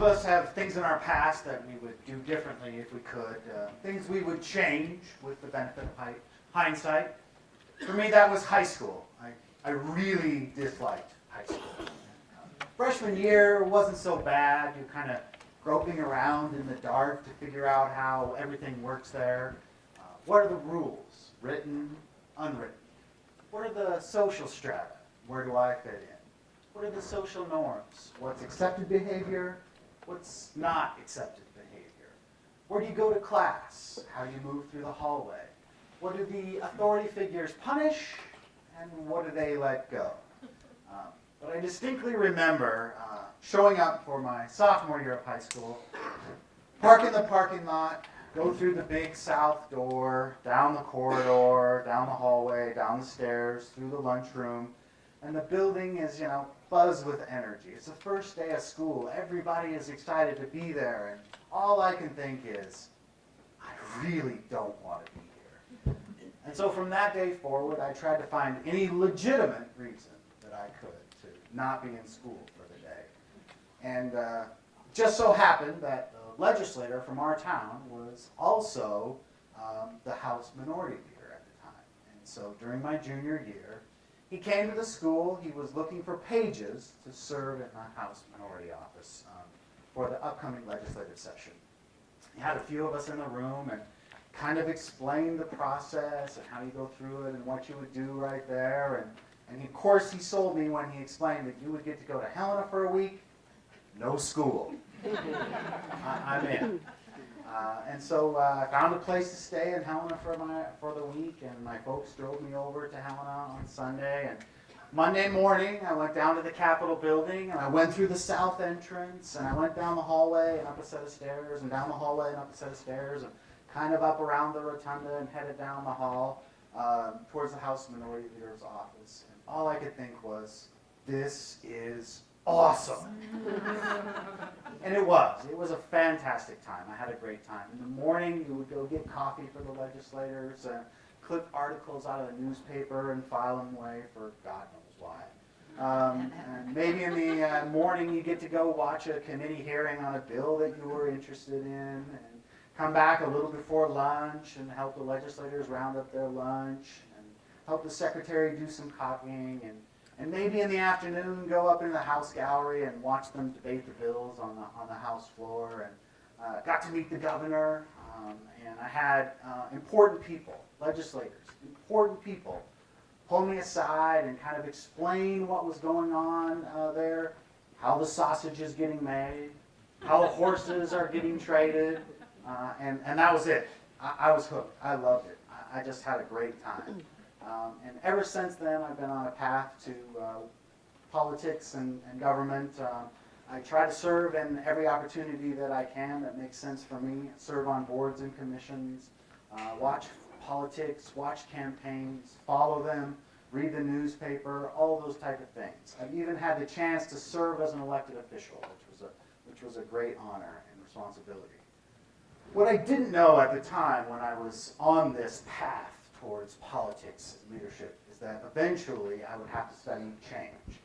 of us have things in our past that we would do differently if we could, things we would change with the benefit of hindsight. For me, that was high school. I really disliked high school. Freshman year wasn't so bad. You're kind of groping around in the dark to figure out how everything works there. What are the rules? Written, unwritten. What are the social strata? Where do I fit in? What are the social norms? What's accepted behavior? What's not accepted behavior? Where do you go to class? How do you move through the hallway? What do the authority figures punish? And what do they let go? But I distinctly remember showing up for my sophomore year of high school, park in the parking lot, go through the big south door, down the corridor, down the hallway, down the stairs, through the lunchroom, and the building is, buzz with energy. It's the first day of school. Everybody is excited to be there, and all I can think is, I really don't want to be here. And so from that day forward, I tried to find any legitimate reason that I could to not be in school for the day. And just so happened that the legislator from our town was also the House Minority Leader at the time. And so during my junior year, he came to the school. He was looking for pages to serve in the House Minority Office for the upcoming legislative session. He had a few of us in the room and kind of explained the process and how you go through it and what you would do right there. And of course, he sold me when he explained that you would get to go to Helena for a week, no school. I'm in. And so I found a place to stay in Helena for the week, and my folks drove me over to Helena on Sunday. And Monday morning, I went down to the Capitol building, and I went through the south entrance, and I went down the hallway and up a set of stairs, and down the hallway and up a set of stairs, and kind of up around the rotunda and headed down the hall towards the House Minority Leader's office. And all I could think was, this is awesome. And it was a fantastic time. I had a great time. In the morning, you would go get coffee for the legislators, clip articles out of the newspaper and file them away for God knows why. And maybe in the morning, you get to go watch a committee hearing on a bill that you were interested in, and come back a little before lunch and help the legislators round up their lunch, and help the secretary do some copying, and maybe in the afternoon go up in the House gallery and watch them debate the bills on the House floor, and got to meet the governor, and I had important people, legislators, important people, pull me aside and kind of explain what was going on there, how the sausage is getting made, how horses are getting traded, and that was it. I was hooked. I loved it. I just had a great time. And ever since then, I've been on a path to politics and government. I try to serve in every opportunity that I can that makes sense for me. Serve on boards and commissions, watch politics, watch campaigns, follow them, read the newspaper, all those type of things. I've even had the chance to serve as an elected official, which was a great honor and responsibility. What I didn't know at the time when I was on this path towards politics and leadership is that eventually I would have to study change,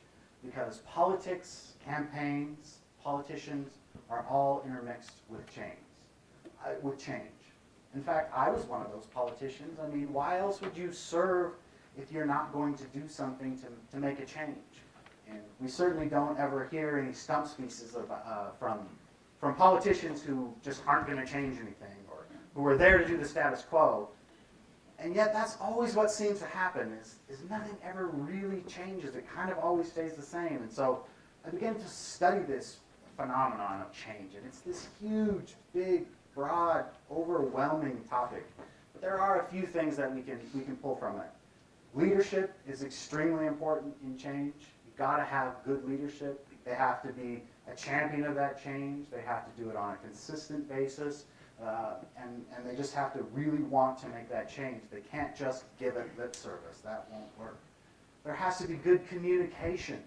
because politics, campaigns, politicians are all intermixed with change. In fact, I was one of those politicians. I mean, why else would you serve if you're not going to do something to make a change? And we certainly don't ever hear any stump speeches from politicians who just aren't going to change anything, or who are there to do the status quo. And yet that's always what seems to happen, is nothing ever really changes. It kind of always stays the same. And so I began to study this phenomenon of change. And it's this huge, big, broad, overwhelming topic. But there are a few things that we can pull from it. Leadership is extremely important in change. You've got to have good leadership. They have to be a champion of that change. They have to do it on a consistent basis. And they just have to really want to make that change. They can't just give it lip service. That won't work. There has to be good communication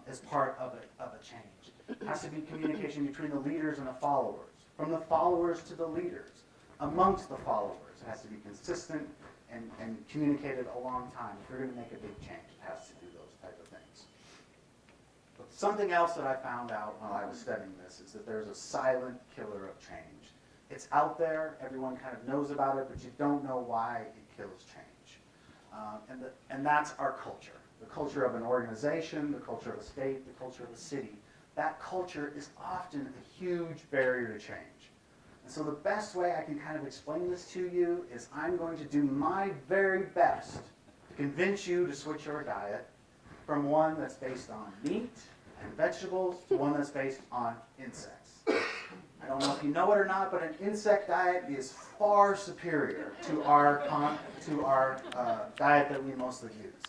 as part of a change. There has to be communication between the leaders and the followers, from the followers to the leaders, amongst the followers. It has to be consistent and communicated a long time. If you're going to make a big change, it has to do those type of things. Something else that I found out while I was studying this is that there's a silent killer of change. It's out there, everyone kind of knows about it, but you don't know why it kills change. And that's our culture. The culture of an organization, the culture of a state, the culture of a city. That culture is often a huge barrier to change. And so the best way I can kind of explain this to you is I'm going to do my very best to convince you to switch your diet from one that's based on meat and vegetables to one that's based on insects. I don't know if you know it or not, but an insect diet is far superior to our diet that we mostly use.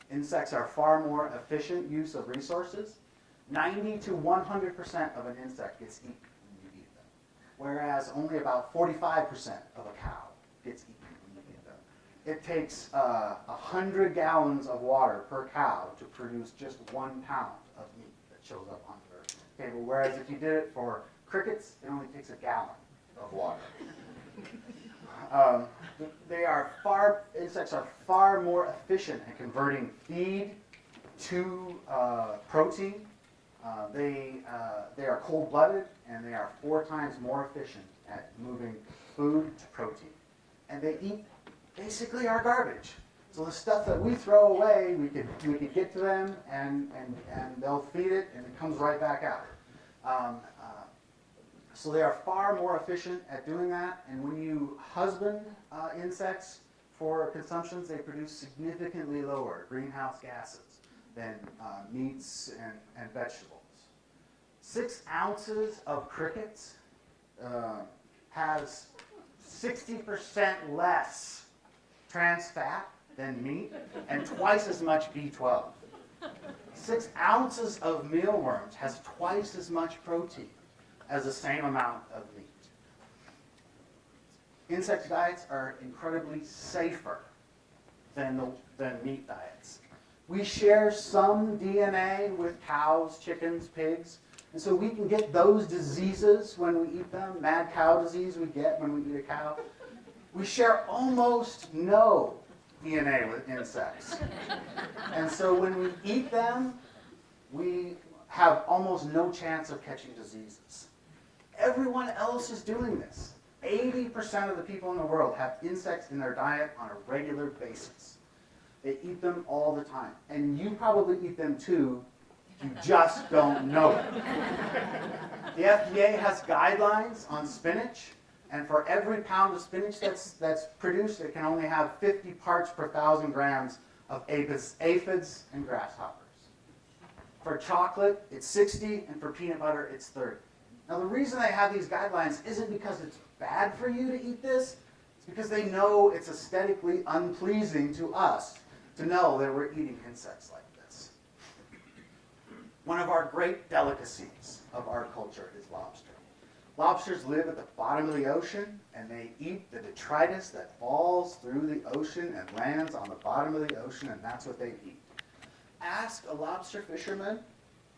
Insects are far more efficient use of resources. 90 to 100% of an insect gets eaten when you eat them, whereas only about 45% of a cow gets eaten when you eat them. It takes 100 gallons of water per cow to produce just 1 pound of meat that shows up on the earth. Okay, well, whereas if you did it for crickets, it only takes a gallon of water. Insects are far more efficient at converting feed to protein. They are cold-blooded, and they are 4 times more efficient at moving food to protein. And they eat basically our garbage. So the stuff that we throw away, we could get to them, and they'll feed it, and it comes right back out. So they are far more efficient at doing that, and when you husband insects for consumptions, they produce significantly lower greenhouse gases than meats and vegetables. 6 ounces of crickets has 60% less trans fat than meat and twice as much B12. 6 ounces of mealworms has twice as much protein as the same amount of meat. Insect diets are incredibly safer than meat diets. We share some DNA with cows, chickens, pigs, and so we can get those diseases when we eat them, mad cow disease we get when we eat a cow. We share almost no DNA with insects. And so when we eat them, we have almost no chance of catching diseases. Everyone else is doing this. 80% of the people in the world have insects in their diet on a regular basis. They eat them all the time. And you probably eat them too, you just don't know it. The FDA has guidelines on spinach, and for every pound of spinach that's produced, it can only have 50 parts per 1,000 grams of aphids and grasshoppers. For chocolate, it's 60, and for peanut butter, it's 30. Now, the reason they have these guidelines isn't because it's bad for you to eat this. It's because they know it's aesthetically unpleasing to us to know that we're eating insects like this. One of our great delicacies of our culture is lobster. Lobsters live at the bottom of the ocean, and they eat the detritus that falls through the ocean and lands on the bottom of the ocean, and that's what they eat. Ask a lobster fisherman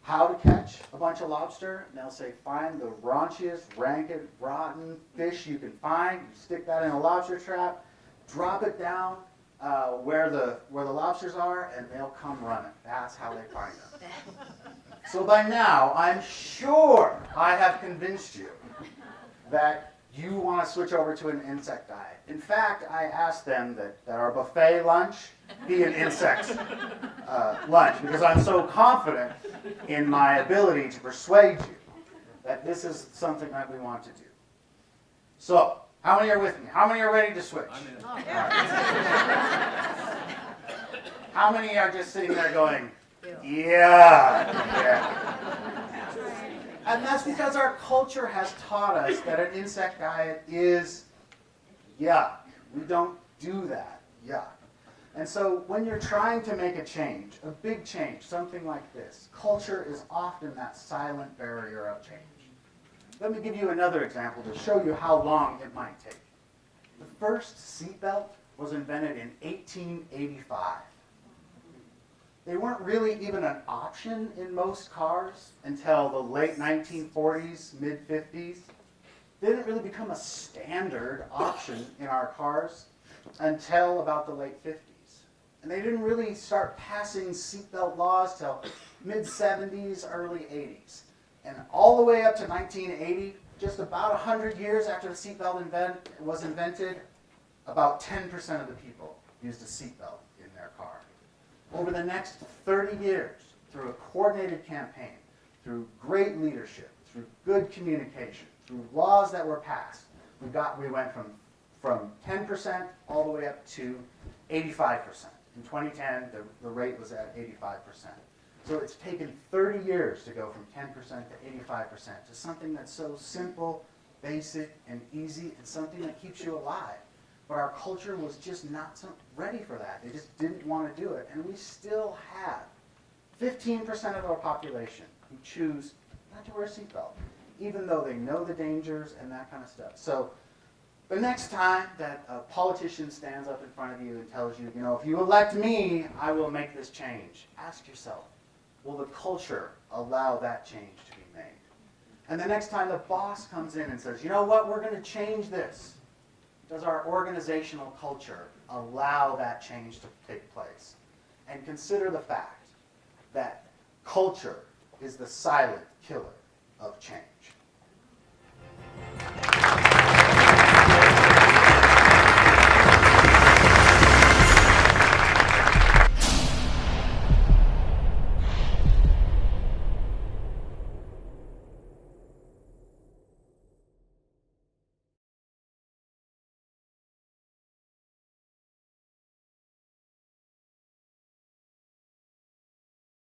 how to catch a bunch of lobster, and they'll say, find the raunchiest, rancid, rotten fish you can find, you stick that in a lobster trap, drop it down where the lobsters are, and they'll come running. That's how they find them. So by now, I'm sure I have convinced you that you want to switch over to an insect diet. In fact, I asked them that our buffet lunch be an insect lunch, because I'm so confident in my ability to persuade you that this is something that we want to do. So, how many are with me? How many are ready to switch? I'm in. How many are just sitting there going, yeah. And that's because our culture has taught us that an insect diet is yuck. We don't do that. Yuck. And so when you're trying to make a change, a big change, something like this, culture is often that silent barrier of change. Let me give you another example to show you how long it might take. The first seatbelt was invented in 1885. They weren't really even an option in most cars until the late 1940s, mid-50s. They didn't really become a standard option in our cars until about the late 50s. And they didn't really start passing seatbelt laws till mid-70s, early 80s. And all the way up to 1980, just about 100 years after the seatbelt was invented, about 10% of the people used a seatbelt in their car. Over the next 30 years, through a coordinated campaign, through great leadership, through good communication, through laws that were passed, we went from 10% all the way up to 85%. In 2010, the rate was at 85%. So it's taken 30 years to go from 10% to 85% to something that's so simple, basic, and easy, and something that keeps you alive. But our culture was just not ready for that. They just didn't want to do it. And we still have 15% of our population who choose not to wear a seatbelt, even though they know the dangers and that kind of stuff. So the next time that a politician stands up in front of you and tells you, if you elect me, I will make this change, ask yourself, will the culture allow that change to be made? And the next time the boss comes in and says, you know what, we're going to change this, does our organizational culture allow that change to take place? And consider the fact that culture is the silent killer of change.